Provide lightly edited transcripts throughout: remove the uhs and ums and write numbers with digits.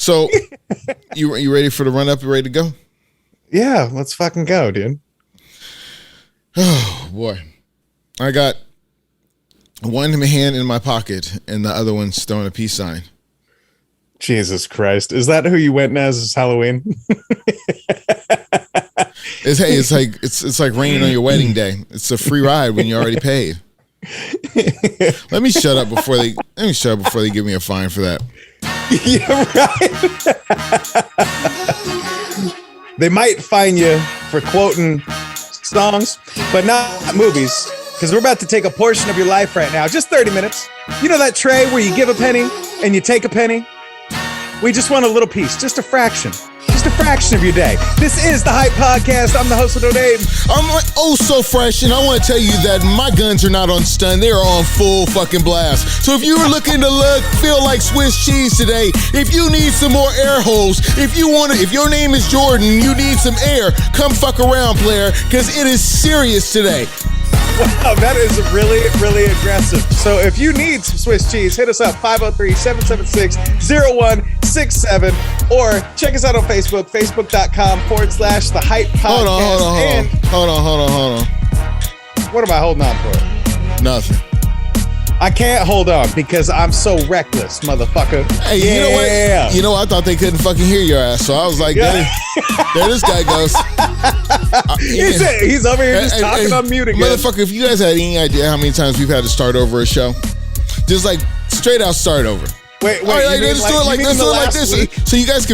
So, you ready for the run up? You ready to go? Yeah, let's fucking go, dude. Oh boy, I got one hand in my pocket and the other one's throwing a peace sign. Jesus Christ, is that who you went as Halloween? It's like raining on your wedding day. It's a free ride when you already paid. Let me shut up before they give me a fine for that. Yeah, right. They might fine you for quoting songs, but not movies, because we're about to take a portion of your life right now. Just 30 minutes. You know that tray where you give a penny and you take a penny? We just want a little piece, just a fraction of your day. This is the Hype Podcast. I'm the host of No Name. I'm like, oh so fresh, and I want to tell you that my guns are not on stun. They are on full fucking blast. So if you were looking to feel like Swiss cheese today, if you need some more air holes, if your name is Jordan, you need some air, come fuck around, player, because it is serious today. Wow, that is really, really aggressive. So if you need some Swiss cheese, hit us up, 503-776-0167, or check us out on Facebook, facebook.com/The Hype Podcast. Hold on. What am I holding on for? Nothing. I can't hold on because I'm so reckless, motherfucker. Hey, you know what? You know, I thought they couldn't fucking hear your ass, so I was like, there this guy goes. He's over here just talking on mute again. Motherfucker, if you guys had any idea how many times we've had to start over a show, just like straight out start over. Wait, let's do it like this. So you guys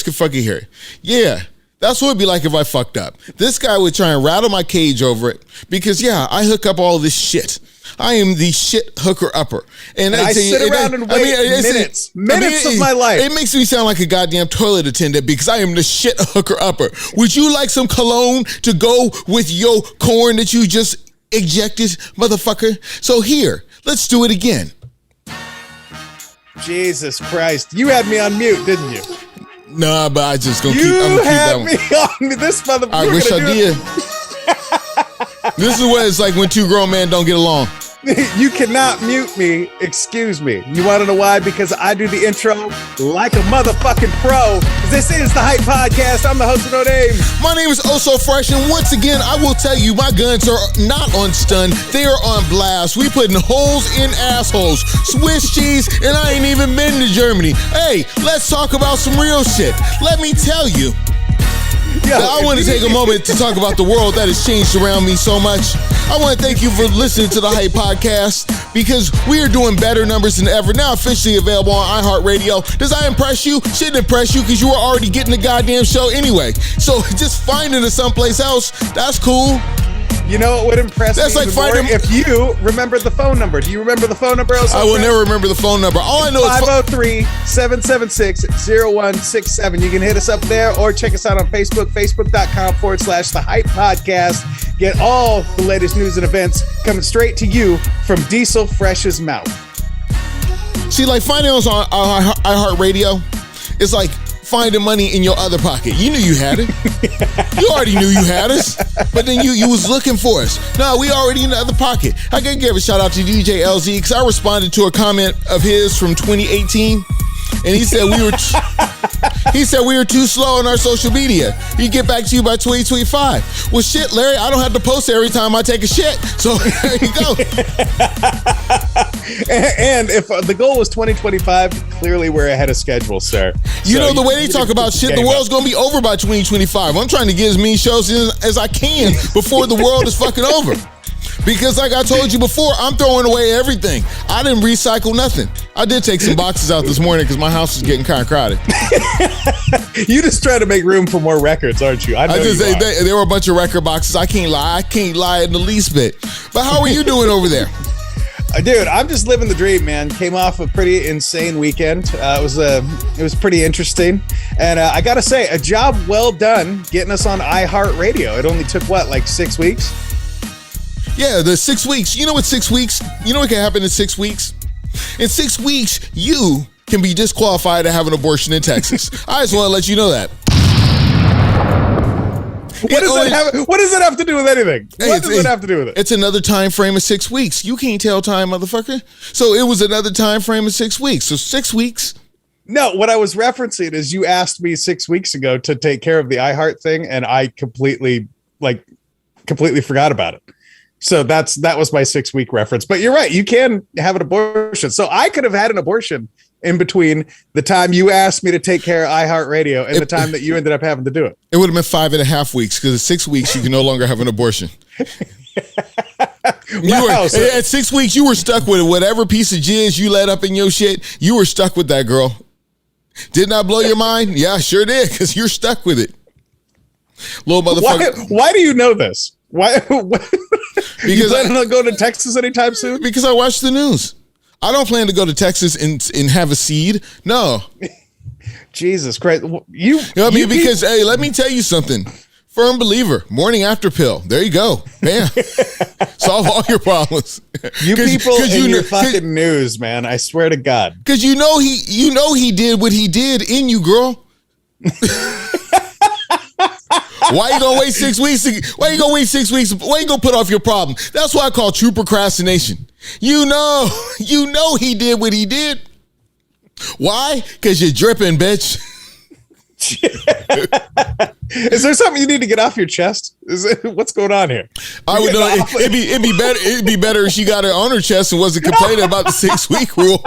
can fucking hear it. Yeah. That's what it'd be like if I fucked up. This guy would try and rattle my cage over it because, yeah, I hook up all this shit. I am the shit hooker upper. And I sit around and wait minutes of my life. It makes me sound like a goddamn toilet attendant because I am the shit hooker upper. Would you like some cologne to go with your corn that you just ejected, motherfucker? So here, let's do it again. Jesus Christ. You had me on mute, didn't you? Nah, but I just gonna keep that one. You had me on this motherfucker. I wish I did. This is what it's like when two grown men don't get along. You cannot mute me. Excuse me. You want to know why? Because I do the intro like a motherfucking pro. This is the Hype Podcast. I'm the host of No Name. My name is Oh So Fresh, and once again, I will tell you, my guns are not on stun. They are on blast. We putting holes in assholes. Swiss cheese, and I ain't even been to Germany. Hey, let's talk about some real shit. Let me tell you. I want to take a moment to talk about the world that has changed around me so much. I want to thank you for listening to the Hype Podcast because we are doing better numbers than ever. Now officially available on iHeartRadio. Does that impress you? Shouldn't impress you because you were already getting the goddamn show anyway. So just finding it someplace else, that's cool. You know what would impress me like more if you remember the phone number. Do you remember the phone number? I will never remember the phone number. All I know is 503-776-0167. You can hit us up there or check us out on Facebook, facebook.com/The Hype Podcast. Get all the latest news and events coming straight to you from Diesel Fresh's mouth. See, like finding us on iHeartRadio, it's like finding money in your other pocket. You knew you had it. You already knew you had us. But then you was looking for us. No, we already in the other pocket. I gotta give a shout out to DJ LZ because I responded to a comment of his from 2018. And he said we were too slow on our social media. He'd get back to you by 2025. Well, shit, Larry, I don't have to post every time I take a shit. So there you go. And if the goal was 2025, clearly we're ahead of schedule, sir. You know, the way they talk about shit, the world's going to be over by 2025. I'm trying to get as many shows in as I can before the world is fucking over. Because like I told you before, I'm throwing away everything. I didn't recycle nothing. I did take some boxes out this morning because my house was getting kind of crowded. You just try to make room for more records, aren't you? There were a bunch of record boxes. I can't lie in the least bit. But how are you doing over there? Dude, I'm just living the dream, man. Came off a pretty insane weekend. It was pretty interesting. And I got to say, a job well done getting us on iHeartRadio. It only took, 6 weeks? Yeah, the 6 weeks. You know what 6 weeks? You know what can happen in 6 weeks? In 6 weeks, you can be disqualified to have an abortion in Texas. I just want to let you know that. What does it have to do with anything? What does it have to do with it? It's another time frame of 6 weeks. You can't tell time, motherfucker. So it was another time frame of 6 weeks. So 6 weeks. No, what I was referencing is you asked me 6 weeks ago to take care of the iHeart thing, and I completely forgot about it. So that was my 6 week reference. But you're right, you can have an abortion. So I could have had an abortion in between the time you asked me to take care of iHeartRadio and the time that you ended up having to do it. It would have been 5.5 weeks, because at 6 weeks you can no longer have an abortion. At 6 weeks, you were stuck with whatever piece of jizz you let up in your shit. You were stuck with that, girl. Didn't I blow your mind? Yeah, sure did, because you're stuck with it. Little motherfucker. Why do you know this? Why? Because you planning on going to Texas anytime soon? Because I watch the news. I don't plan to go to Texas and have a seed. No. Jesus Christ. Because, hey, let me tell you something. Firm believer, morning after pill. There you go. Bam. Solve all your problems. You people in your fucking news, man. I swear to God. Because you know he did what he did in you, girl. Why you gonna wait 6 weeks? Why you gonna wait 6 weeks? Why you gonna put off your problem? That's what I call true procrastination. You know he did what he did. Why? Because you're dripping, bitch. Is there something you need to get off your chest? What's going on here? I would know. It'd be better if she got it on her chest and wasn't complaining about the 6 week rule.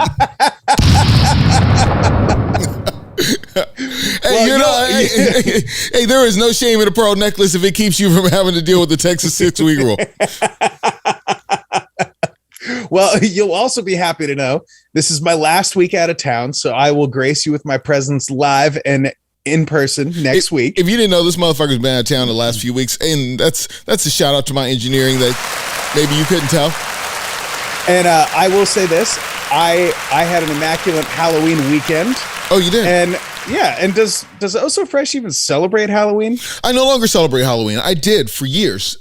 Hey, there is no shame in a pearl necklace if it keeps you from having to deal with the Texas 6 week rule. Well, you'll also be happy to know this is my last week out of town, so I will grace you with my presence live and in person next week. If you didn't know, this motherfucker's been out of town the last few weeks, and that's a shout out to my engineering that maybe you couldn't tell. And I will say this: I had an immaculate Halloween weekend. Oh, you did? And yeah, and does Oh So Fresh even celebrate Halloween? I no longer celebrate Halloween. I did for years.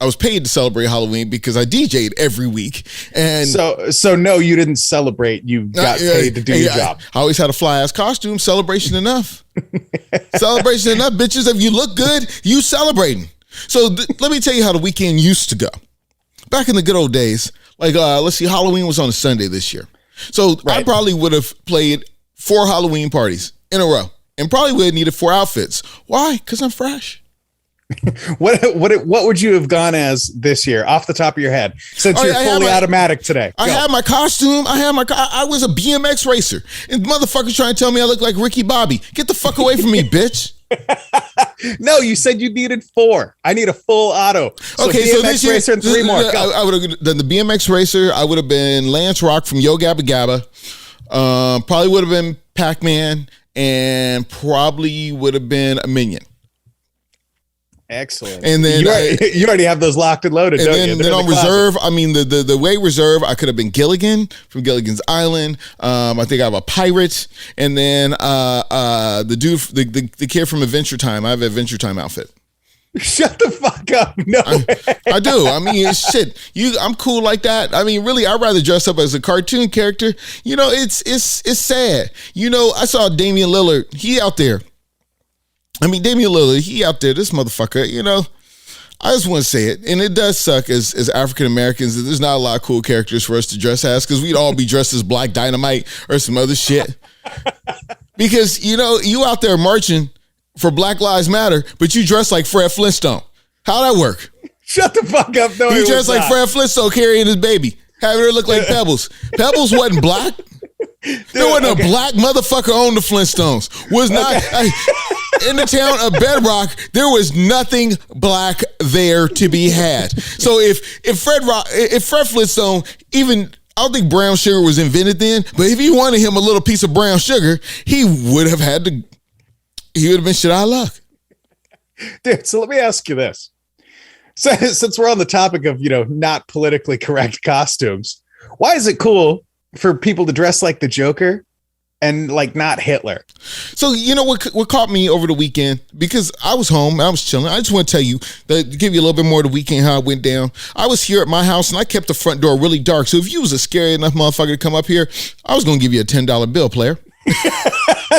I was paid to celebrate Halloween because I DJ'd every week. And so no, you didn't celebrate. You got paid to do your job. I always had a fly ass costume. Celebration enough. Celebration enough, bitches. If you look good, you celebrating. So let me tell you how the weekend used to go. Back in the good old days, let's see, Halloween was on a Sunday this year. So right. I probably would have played 4 Halloween parties in a row and probably would have needed 4 outfits. Why? Because I'm fresh. What would you have gone as this year off the top of your head, since you're fully automatic today? I had my costume. I was a BMX racer, and motherfuckers trying to tell me I look like Ricky Bobby. Get the fuck away from me, bitch. No, you said you needed 4. I need a full auto. Okay, BMX so this year, racer and 3 more. I would have done the BMX racer. I would have been Lance Rock from Yo Gabba Gabba. Probably would have been Pac-Man, and probably would have been a Minion. Excellent. And then you already have those locked and loaded, don't you? Then on reserve, I mean the way reserve, I could have been Gilligan from Gilligan's Island. I think I have a pirate, and then the dude, the kid from Adventure Time. I have an Adventure Time outfit. Shut the fuck up! No, I do. I mean, shit. I'm cool like that. I mean, really, I'd rather dress up as a cartoon character. You know, it's sad. You know, I saw Damian Lillard. He out there. I mean, Damian Lillard, he out there, this motherfucker, you know, I just want to say it. And it does suck as African Americans that there's not a lot of cool characters for us to dress as, because we'd all be dressed as Black Dynamite or some other shit. Because, you know, you out there marching for Black Lives Matter, but you dress like Fred Flintstone. How'd that work? Shut the fuck up. No, you dressed like Fred Flintstone carrying his baby, having her look like Pebbles. Pebbles wasn't black. There wasn't a black motherfucker on the Flintstones. Was not in the town of Bedrock. There was nothing black there to be had. So if Fred Flintstone, even I don't think brown sugar was invented then, but if you wanted him a little piece of brown sugar, he would have been shit out of luck. Dude, so let me ask you this. So, since we're on the topic of, not politically correct costumes, why is it cool for people to dress like the Joker and not Hitler? So you know what caught me over the weekend, because I was home, I was chilling. I just want to tell you that, to give you a little bit more of the weekend, how it went down. I was here at my house and I kept the front door really dark. So if you was a scary enough motherfucker to come up here, I was going to give you a $10 bill, player.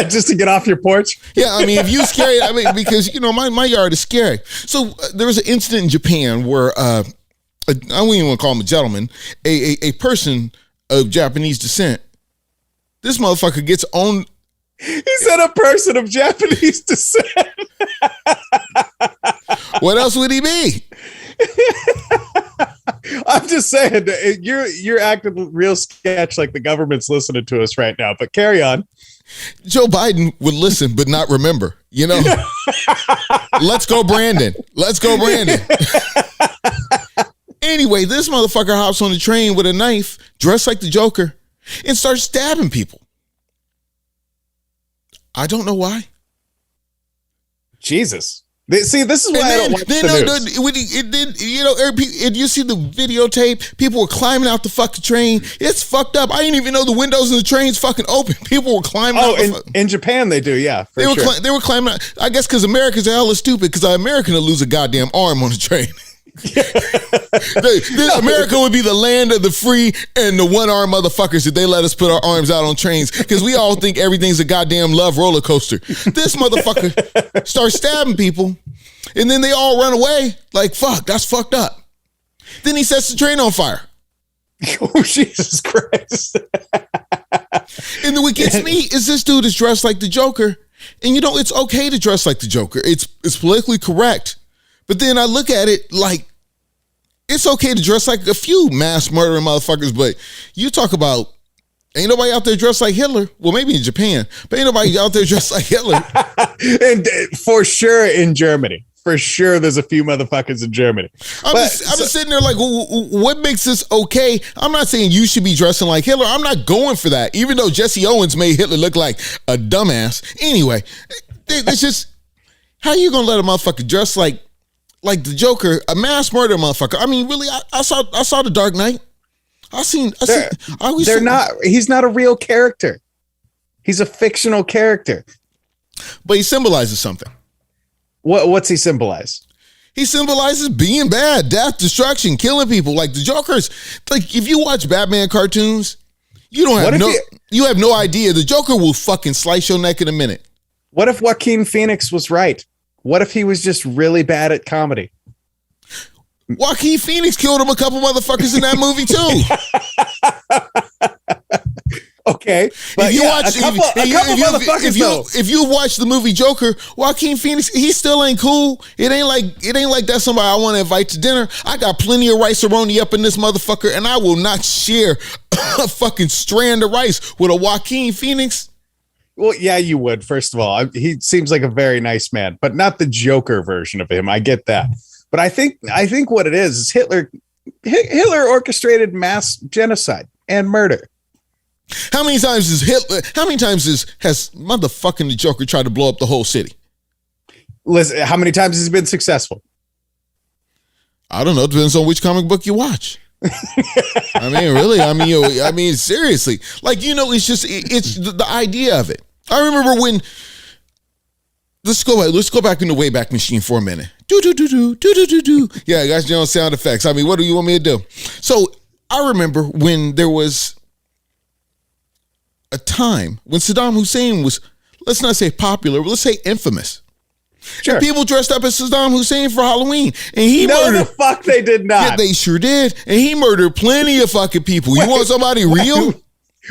Just to get off your porch? Yeah, I mean, if you scary, because my yard is scary. So there was an incident in Japan where I wouldn't even want to call him a gentleman, a person of Japanese descent This motherfucker gets on. He said a person of Japanese descent. What else would he be? I'm just saying, you're acting real sketch like the government's listening to us right now, but carry on. Joe Biden would listen but not remember, you know? Let's go, Brandon. Let's go, Brandon. Anyway, this motherfucker hops on the train with a knife, dressed like the Joker, and starts stabbing people. I don't know why. Jesus. See, this is why I don't watch the news. And you see the videotape, people were climbing out the fucking train. It's fucked up. I didn't even know the windows in the train's fucking open. People were climbing out. In Japan they do, yeah. They were climbing out. I guess because Americans are hella stupid, because an American will lose a goddamn arm on the train. America would be the land of the free and the one-armed motherfuckers that they let us put our arms out on trains, because we all think everything's a goddamn love roller coaster. This motherfucker starts stabbing people, and then they all run away like, fuck, that's fucked up. Then he sets the train on fire. Oh, Jesus Christ. And then what gets me is this dude is dressed like the Joker, and you know, it's okay to dress like the Joker. It's politically correct. But then I look at it like, it's okay to dress like a few mass murdering motherfuckers, but you talk about, ain't nobody out there dressed like Hitler. Well, maybe in Japan, but ain't nobody out there dressed like Hitler. And for sure in Germany. For sure there's a few motherfuckers in Germany. I'm just sitting there like, what makes this okay? I'm not saying you should be dressing like Hitler. I'm not going for that, even though Jesse Owens made Hitler look like a dumbass. Anyway, it's just, how you gonna let a motherfucker dress like the Joker, a mass murder motherfucker? I mean, really, I saw The Dark Knight. He's not a real character. He's a fictional character. But he symbolizes something. What's he symbolize? He symbolizes being bad, death, destruction, killing people. Like the Joker's, like if you watch Batman cartoons, you have no idea. The Joker will fucking slice your neck in a minute. What if Joaquin Phoenix was right? What if he was just really bad at comedy? Joaquin Phoenix killed him a couple motherfuckers in that movie too. Okay, but if you watch the movie Joker, Joaquin Phoenix, he still ain't cool. It ain't like that's somebody I want to invite to dinner. I got plenty of rice-a-roni up in this motherfucker, and I will not share a fucking strand of rice with a Joaquin Phoenix. Well, yeah, you would. First of all, he seems like a very nice man, but not the Joker version of him. I get that, but I think what it is Hitler orchestrated mass genocide and murder. How many times has motherfucking the Joker tried to blow up the whole city? Listen, how many times has he been successful? I don't know. It depends on which comic book you watch. I mean, really. I mean, seriously. Like, you know, it's the idea of it. I remember when. Let's go back in the Wayback Machine for a minute. Do do do do do do do do. Yeah, that's your own sound effects. I mean, what do you want me to do? So I remember when there was a time when Saddam Hussein was, let's not say popular, but let's say infamous. Sure. And people dressed up as Saddam Hussein for Halloween, and he murdered. No, the fuck they did not. Yeah, they sure did, and he murdered plenty of fucking people. You want somebody real?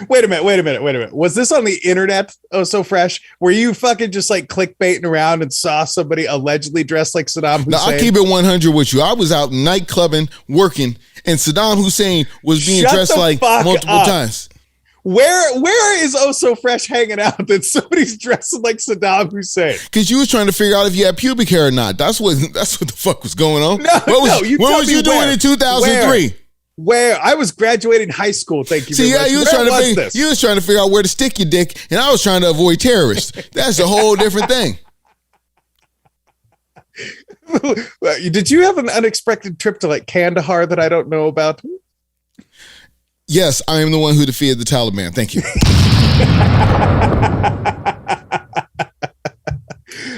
Wait a minute. Was this on the internet? Oh, so fresh. Were you fucking just like clickbaiting around and saw somebody allegedly dressed like Saddam Hussein? No, I keep it 100 with you. I was out nightclubbing, working, and Saddam Hussein was being dressed like multiple times. Where is Oh So Fresh hanging out that somebody's dressing like Saddam Hussein? Because you was trying to figure out if you had pubic hair or not. That's what the fuck was going on. What was you doing in 2003? Where I was graduating high school. Thank you. See, yeah, you was trying to figure out where to stick your dick, and I was trying to avoid terrorists. That's a whole different thing. Did you have an unexpected trip to like Kandahar that I don't know about? Yes, I am the one who defeated the Taliban. Thank you.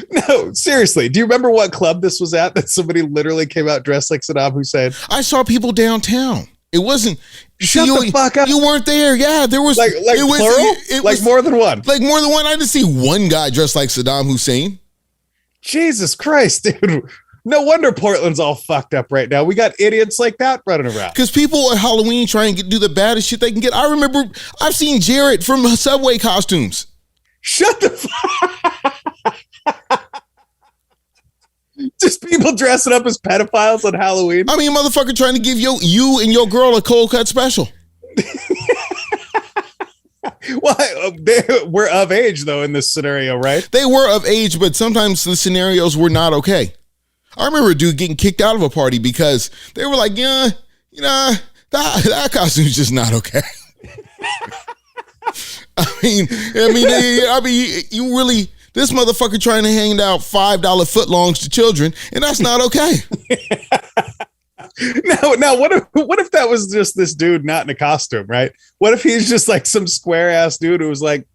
No, seriously. Do you remember what club this was at that somebody literally came out dressed like Saddam Hussein? I saw people downtown. It wasn't. Shut the fuck up. You weren't there. Yeah, there was. Like plural? Like more than one? Like more than one. I didn't see one guy dressed like Saddam Hussein. Jesus Christ, dude. No wonder Portland's all fucked up right now. We got idiots like that running around. Because people at Halloween try and do the baddest shit they can get. I remember I've seen Jared from Subway costumes. Shut the fuck. Just people dressing up as pedophiles on Halloween. I mean, motherfucker trying to give you and your girl a cold cut special. Well, they were of age, though, in this scenario, right? They were of age, but sometimes the scenarios were not okay. I remember a dude getting kicked out of a party because they were like, yeah, that costume's just not okay. I mean, you really, this motherfucker trying to hand out $5 footlongs to children, and that's not okay. Now, what if that was just this dude not in a costume, right? What if he's just like some square ass dude who was like,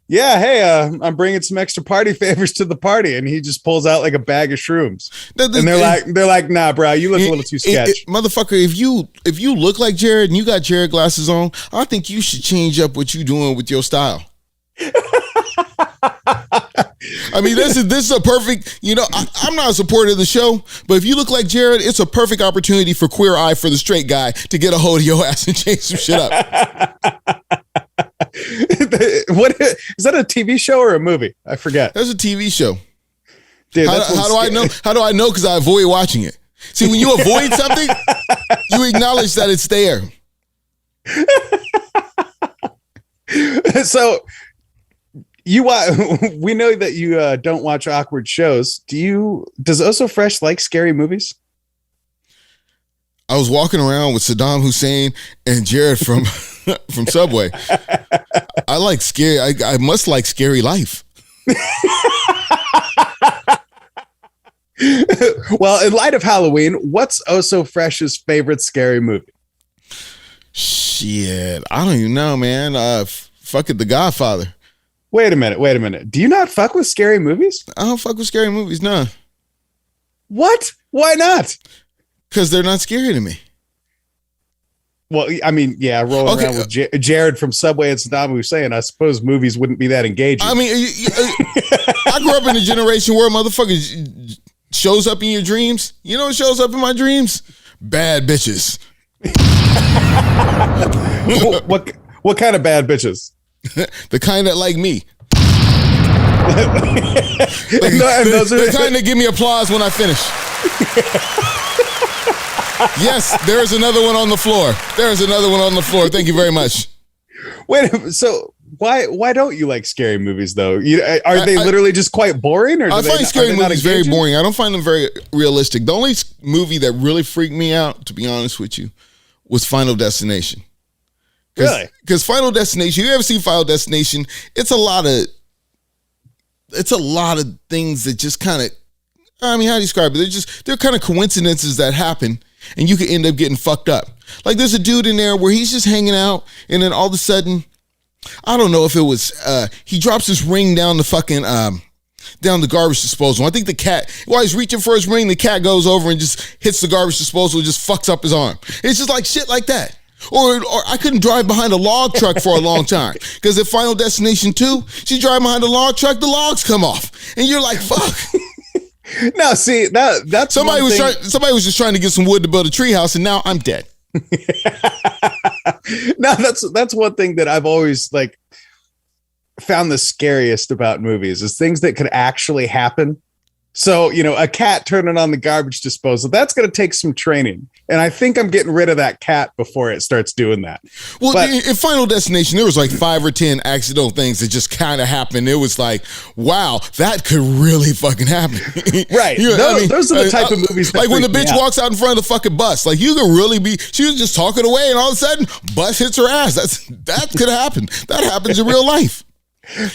yeah, hey, I'm bringing some extra party favors to the party, and he just pulls out like a bag of shrooms, and they're like, nah, bro, you look a little too sketch, motherfucker. If you look like Jared and you got Jared glasses on, I think you should change up what you doing with your style. I mean, this is a perfect, I'm not a supporter of the show, but if you look like Jared, it's a perfect opportunity for Queer Eye for the Straight Guy to get a hold of your ass and change some shit up. What is that, a TV show or a movie? I forget. That's a TV show. Dude, how do I know? How do I know? Because I avoid watching it. See, when you avoid something, you acknowledge that it's there. So we know that you don't watch awkward shows. Does Oso Fresh like scary movies? I was walking around with Saddam Hussein and Jared from from Subway. I like scary. I must like Scary Life. Well, in light of Halloween, what's Oso Fresh's favorite scary movie? Shit, I don't even know, man. Fuck it, The Godfather. Wait a minute. Do you not fuck with scary movies? I don't fuck with scary movies, no. What? Why not? Because they're not scary to me. Well, I mean, yeah, rolling around with Jared from Subway and Saddam Hussein, I suppose movies wouldn't be that engaging. I mean, I grew up in a generation where a motherfucker shows up in your dreams. You know what shows up in my dreams? Bad bitches. What kind of bad bitches? The kind that like me. The kind that give me applause when I finish. Yes, there's another one on the floor. There's another one on the floor. Thank you very much. Wait, so why don't you like scary movies though? Are they literally just quite boring? Or I find scary movies very boring. I don't find them very realistic. The only movie that really freaked me out, to be honest with you, was Final Destination. Really? Because Final Destination, you ever see Final Destination? It's a lot of things that just kind of, I mean, how do you describe it? They're kind of coincidences that happen, and you could end up getting fucked up. Like there's a dude in there where he's just hanging out, and then all of a sudden, I don't know if it was, he drops his ring down the fucking, down the garbage disposal. I think the cat, while he's reaching for his ring, the cat goes over and just hits the garbage disposal and just fucks up his arm. It's just like shit like that. Or I couldn't drive behind a log truck for a long time because at Final Destination 2, she drive behind a log truck, the logs come off, and you're like, "Fuck." Now, see that's somebody was just trying to get some wood to build a treehouse, and now I'm dead. Now that's one thing that I've always like found the scariest about movies is things that could actually happen. So, a cat turning on the garbage disposal, that's going to take some training. And I think I'm getting rid of that cat before it starts doing that. Well, in Final Destination, there was like 5 or 10 accidental things that just kind of happened. It was like, wow, that could really fucking happen. Right. Those are the type of movies that like when the bitch walks out in front of the fucking bus. Like you can really be, she was just talking away and all of a sudden, bus hits her ass. That could happen. That happens in real life.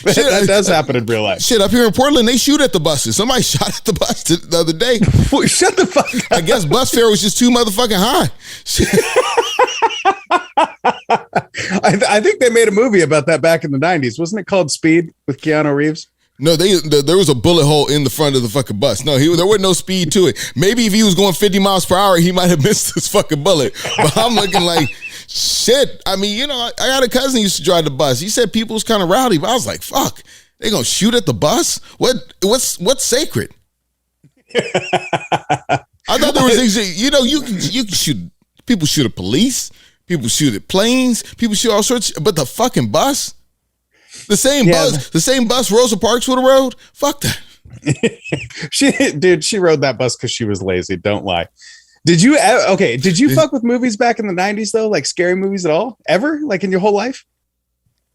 That does happen in real life. Shit, up here in Portland, they shoot at the buses. Somebody shot at the bus the other day. Shut the fuck up. I guess bus fare was just too motherfucking high. I think they made a movie about that back in the 90s. Wasn't it called Speed with Keanu Reeves? No, there was a bullet hole in the front of the fucking bus. No, there wasn't no speed to it. Maybe if he was going 50 miles per hour, he might have missed this fucking bullet. But I'm looking like, shit. I mean, I got a cousin who used to drive the bus. He said people was kind of rowdy, but I was like, fuck, they gonna shoot at the bus? What's sacred? I thought there was things, you know, you can shoot, people shoot at police, people shoot at planes, people shoot all sorts, but the fucking bus, the same bus Rosa Parks would have rode. Fuck that. She rode that bus because she was lazy. Don't lie. Did you fuck with movies back in the 90s though? Like scary movies at all? Ever? Like in your whole life?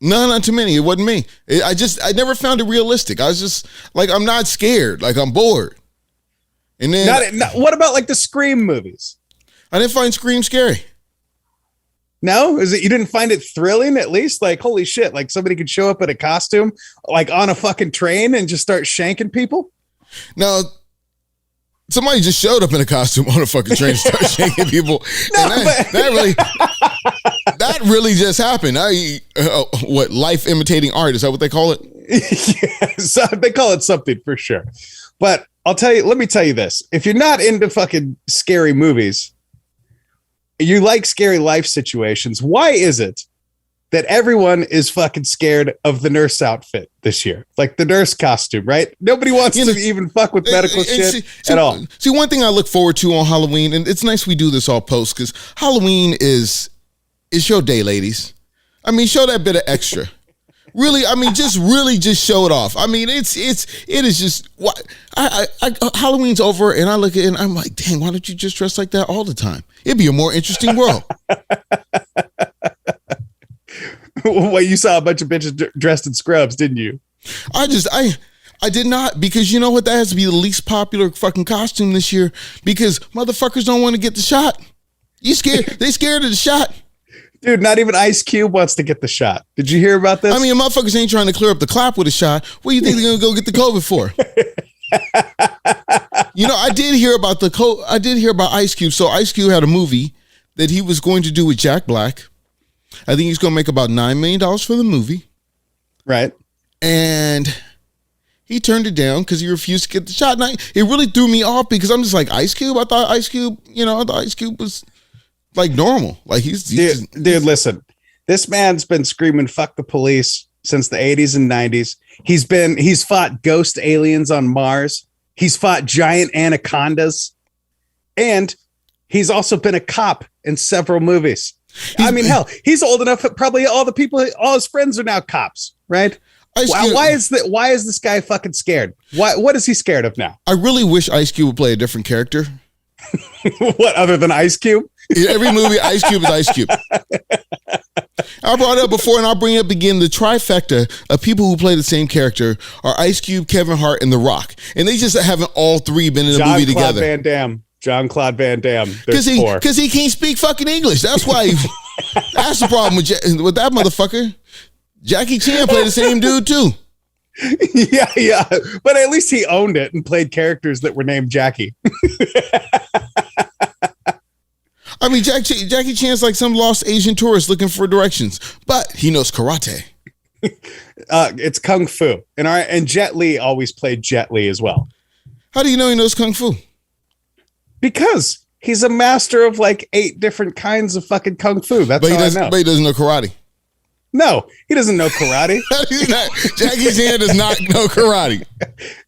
No, not too many. It wasn't me. I never found it realistic. I was just like, I'm not scared. Like I'm bored. And then what about like the Scream movies? I didn't find Scream scary. No, is it you didn't find it thrilling at least? Like holy shit! Like somebody could show up in a costume, like on a fucking train, and just start shanking people. No, somebody just showed up in a costume on a fucking train, and started shanking people. That really just happened. What life imitating art? Is that what they call it? Yeah, so they call it something for sure. But I'll tell you. Let me tell you this: if you're not into fucking scary movies, you like scary life situations. Why is it that everyone is fucking scared of the nurse outfit this year? Like the nurse costume, right? Nobody wants to even fuck with medical shit at all. See, one thing I look forward to on Halloween, and it's nice we do this all post, because Halloween is your day, ladies. I mean, show that bit of extra. Really, I mean, just show it off. I mean, it is just what I Halloween's over, and I look at it and I'm like, dang, why don't you just dress like that all the time? It'd be a more interesting world. Well, you saw a bunch of bitches dressed in scrubs, didn't you? I did not, because you know what? That has to be the least popular fucking costume this year, because motherfuckers don't want to get the shot. You scared? They scared of the shot. Dude, not even Ice Cube wants to get the shot. Did you hear about this? I mean, motherfuckers ain't trying to clear up the clap with a shot. What do you think they're going to go get the COVID for? You know, I did hear about Ice Cube. So Ice Cube had a movie that he was going to do with Jack Black. I think he's going to make about $9 million for the movie. Right. And he turned it down because he refused to get the shot. And it really threw me off, because I'm just like, Ice Cube? I thought Ice Cube was like normal. Like he's dude, listen, this man's been screaming fuck the police since the 80s and 90s. He's fought ghost aliens on Mars. He's fought giant anacondas. And he's also been a cop in several movies. I mean, hell, he's old enough that probably all his friends are now cops, right? Why is this guy fucking scared? What is he scared of now? I really wish Ice Cube would play a different character. What, other than Ice Cube? In every movie, Ice Cube is Ice Cube. I brought it up before, and I'll bring it up again. The trifecta of people who play the same character are Ice Cube, Kevin Hart, and The Rock. And they just haven't all three been in a movie together. Jean-Claude Van Damme. Because he can't speak fucking English. That's why. That's the problem with that motherfucker. Jackie Chan played the same dude too. Yeah. But at least he owned it and played characters that were named Jackie. I mean, Jackie Chan's like some lost Asian tourist looking for directions, but he knows karate. It's kung fu, and Jet Li always played Jet Li as well. How do you know he knows kung fu? Because he's a master of like 8 different kinds of fucking kung fu. That's how I know. But he doesn't know karate. No, he doesn't know karate. Jackie Chan does not know karate.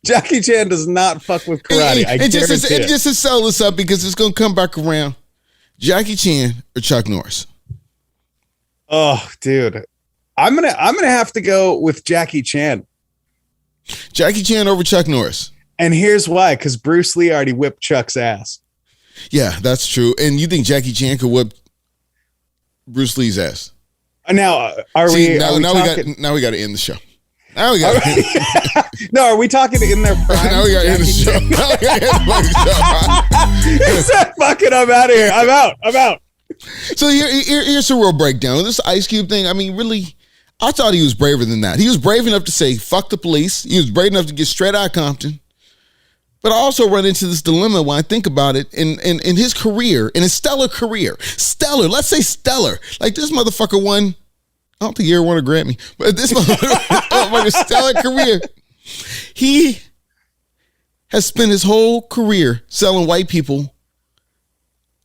Jackie Chan does not fuck with karate. And just to sell this up, because it's going to come back around. Jackie Chan or Chuck Norris? Oh, dude. I'm gonna have to go with Jackie Chan. Jackie Chan over Chuck Norris. And here's why, because Bruce Lee already whipped Chuck's ass. Yeah, that's true. And you think Jackie Chan could whip Bruce Lee's ass? Now, now we got to end the show. Now we got No, are we talking in their prime? Now we got to end the show. He said, fuck it, I'm out of here. I'm out. So here's a real breakdown. This Ice Cube thing, I mean, really, I thought he was braver than that. He was brave enough to say, fuck the police. He was brave enough to get straight out of Compton. But I also run into this dilemma when I think about it in his career, in his stellar career. Stellar, let's say stellar. Like this motherfucker won, I don't think he ever won a Grammy, but this motherfucker, stellar career. He has spent his whole career selling white people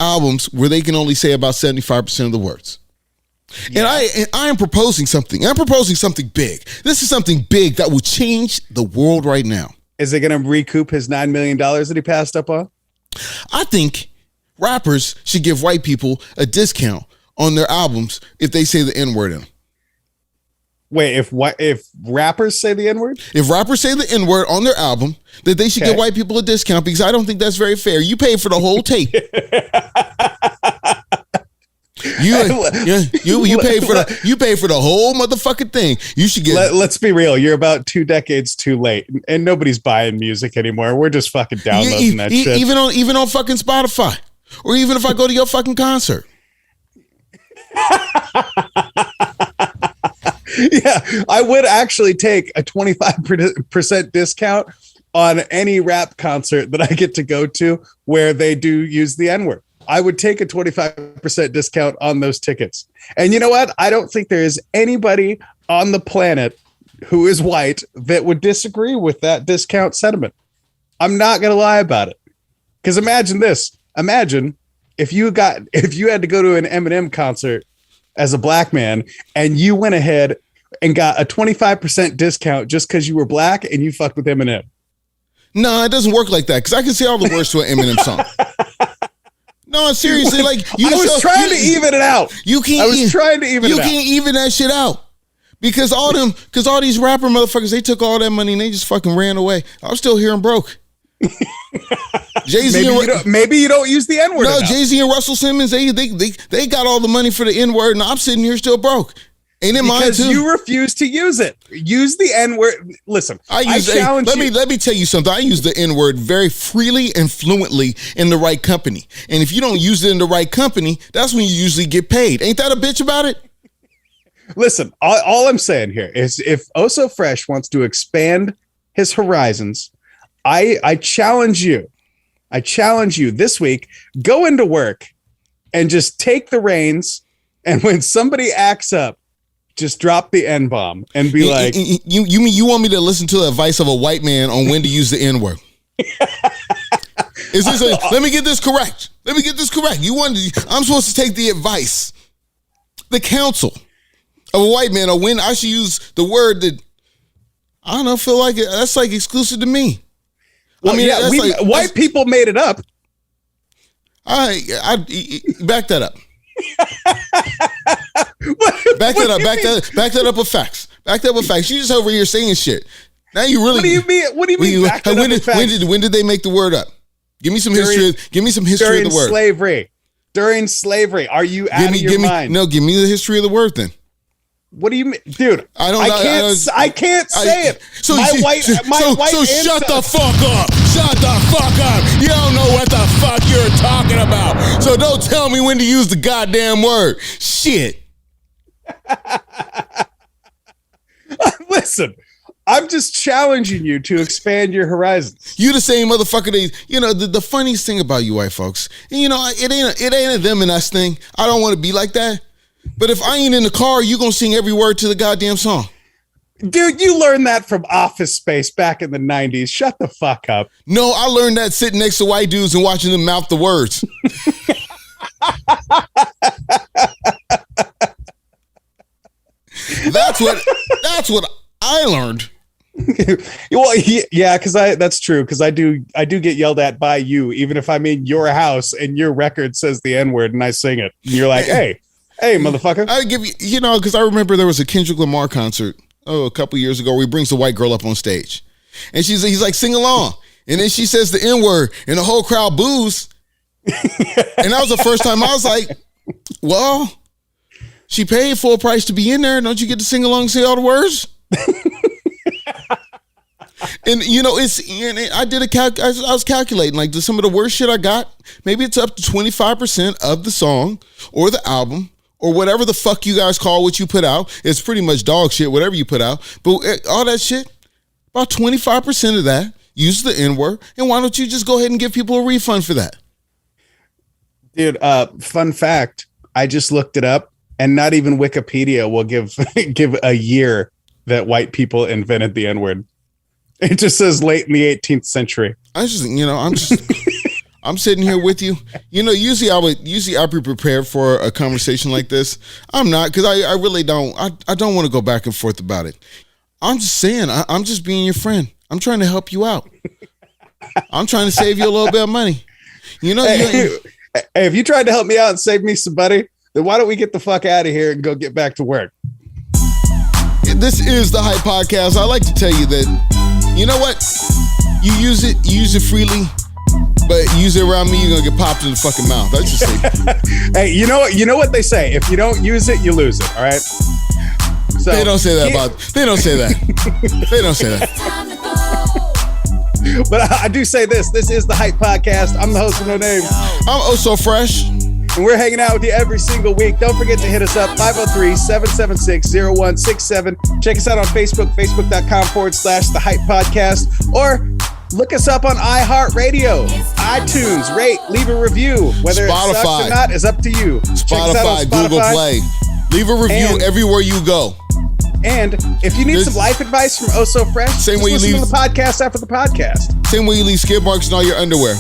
albums where they can only say about 75% of the words. Yeah. And I am proposing something. I'm proposing something big. This is something big that will change the world right now. Is it going to recoup his $9 million that he passed up on? I think rappers should give white people a discount on their albums if they say the N-word in them. Wait, if rappers say the N-word? If rappers say the N-word on their album, that they should give white people a discount, because I don't think that's very fair. You pay for the whole tape. You pay for the whole motherfucking thing. You should get. Let's be real. You're about 2 decades too late, and nobody's buying music anymore. We're just fucking downloading that shit. Even on fucking Spotify, or even if I go to your fucking concert. Yeah, I would actually take a 25% discount on any rap concert that I get to go to where they do use the N-word. I would take a 25% discount on those tickets. And you know what? I don't think there is anybody on the planet who is white that would disagree with that discount sentiment. I'm not going to lie about it. Because imagine this. Imagine if you had to go to an Eminem concert as a black man and you went ahead and got a 25% discount just because you were black and you fucked with Eminem. No, it doesn't work like that, because I can say all the words to an Eminem song. No, seriously, like I was trying to even it out. You can't even that shit out. Because all these rapper motherfuckers, they took all that money and they just fucking ran away. I'm still hearing broke. Jay-Z maybe you don't use the N-word. No, Jay-Z and Russell Simmons, they got all the money for the N-word, and I'm sitting here still broke. Ain't it mine too? Because you refuse to use it. Use the N-word. Listen, I challenge you. Let me tell you something. I use the N-word very freely and fluently in the right company. And if you don't use it in the right company, that's when you usually get paid. Ain't that a bitch about it? Listen, all I'm saying here is if Oso Fresh wants to expand his horizons, I challenge you. I challenge you this week, go into work and just take the reins. And when somebody acts up, just drop the N-bomb and be like, you mean you want me to listen to the advice of a white man on when to use the N-word? Let me get this correct. I'm supposed to take the advice, the counsel of a white man on when I should use the word that I don't know, feel like that's like exclusive to me. Well, white people made it up. I back that up. Back that up with facts. Back that up with facts. You just over here saying shit. Now you really. What do you mean? When did they make the word up? Give me some history. Give me some history of the word. During slavery. Are you out of your mind? No, give me the history of the word then. What do you mean, dude? I can't say it. So shut the fuck up. Shut the fuck up. You don't know what the fuck you're talking about. So don't tell me when to use the goddamn word. Shit. Listen, I'm just challenging you to expand your horizons. You the same motherfucker the funniest thing about you white folks, it ain't a them and us thing. I don't want to be like that. But if I ain't in the car, you gonna sing every word to the goddamn song. Dude, you learned that from Office Space back in the 90s. Shut the fuck up. No, I learned that sitting next to white dudes and watching them mouth the words. That's what I learned. Well, yeah, because that's true. Because I do get yelled at by you, even if I'm in your house and your record says the N-word and I sing it. And you're like, hey, motherfucker. I give you, because I remember there was a Kendrick Lamar concert a couple years ago where he brings the white girl up on stage, and he's like, sing along, and then she says the N-word, and the whole crowd boos. And that was the first time I was like, well, she paid full price to be in there. Don't you get to sing along and say all the words? And I was calculating like some of the worst shit I got. Maybe it's up to 25% of the song or the album or whatever the fuck you guys call what you put out. It's pretty much dog shit, whatever you put out. But all that shit, about 25% of that use the N-word. And why don't you just go ahead and give people a refund for that? Dude, fun fact, I just looked it up, and not even Wikipedia will give a year that white people invented the N-word. It just says late in the 18th century. I'm sitting here with you. Usually I'd be prepared for a conversation like this. I'm not, because I really don't. I don't want to go back and forth about it. I'm just saying, I'm just being your friend. I'm trying to help you out. I'm trying to save you a little bit of money. You know, hey, if you tried to help me out and save me some money, then why don't we get the fuck out of here and go get back to work? This is the Hype Podcast. I like to tell you that, you know what? You use it freely, but use it around me, you're gonna get popped in the fucking mouth. That's just say. Hey, you know what they say? If you don't use it, you lose it. All right. So they don't say that about. They don't say that. They don't say that. But I do say this. This is the Hype Podcast. I'm the host with no name. I'm oh so fresh. And we're hanging out with you every single week. Don't forget to hit us up, 503-776-0167. Check us out on Facebook, facebook.com/The Hype Podcast. Or look us up on iHeartRadio, iTunes. Rate, leave a review. Whether Spotify. It sucks or not is up to you. Spotify, Google Play. Leave a review everywhere you go. And if you need some life advice from Oh So Fresh, same way you listen leave to the podcast after the podcast. Same way you leave skid marks in all your underwear.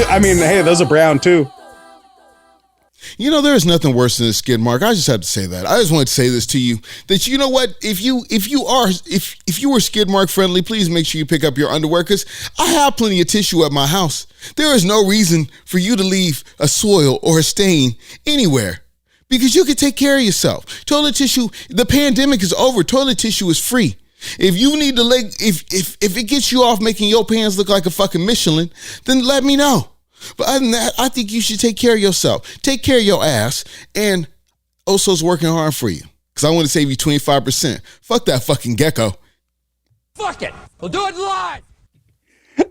I mean, hey, those are brown too. You know, there is nothing worse than a skid mark. I just had to say that. I just wanted to say this to you, that you know what? If you were skid mark friendly, please make sure you pick up your underwear, because I have plenty of tissue at my house. There is no reason for you to leave a soil or a stain anywhere, because you can take care of yourself. Toilet tissue, the pandemic is over. Toilet tissue is free. If you need to if it gets you off making your pants look like a fucking Michelin, then let me know. But other than that, I think you should take care of yourself. Take care of your ass. And Oso's working hard for you, because I want to save you 25%. Fuck that fucking gecko. Fuck it. We'll do it live.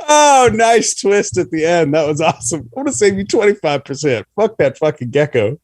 Oh, nice twist at the end. That was awesome. I want to save you 25%. Fuck that fucking gecko.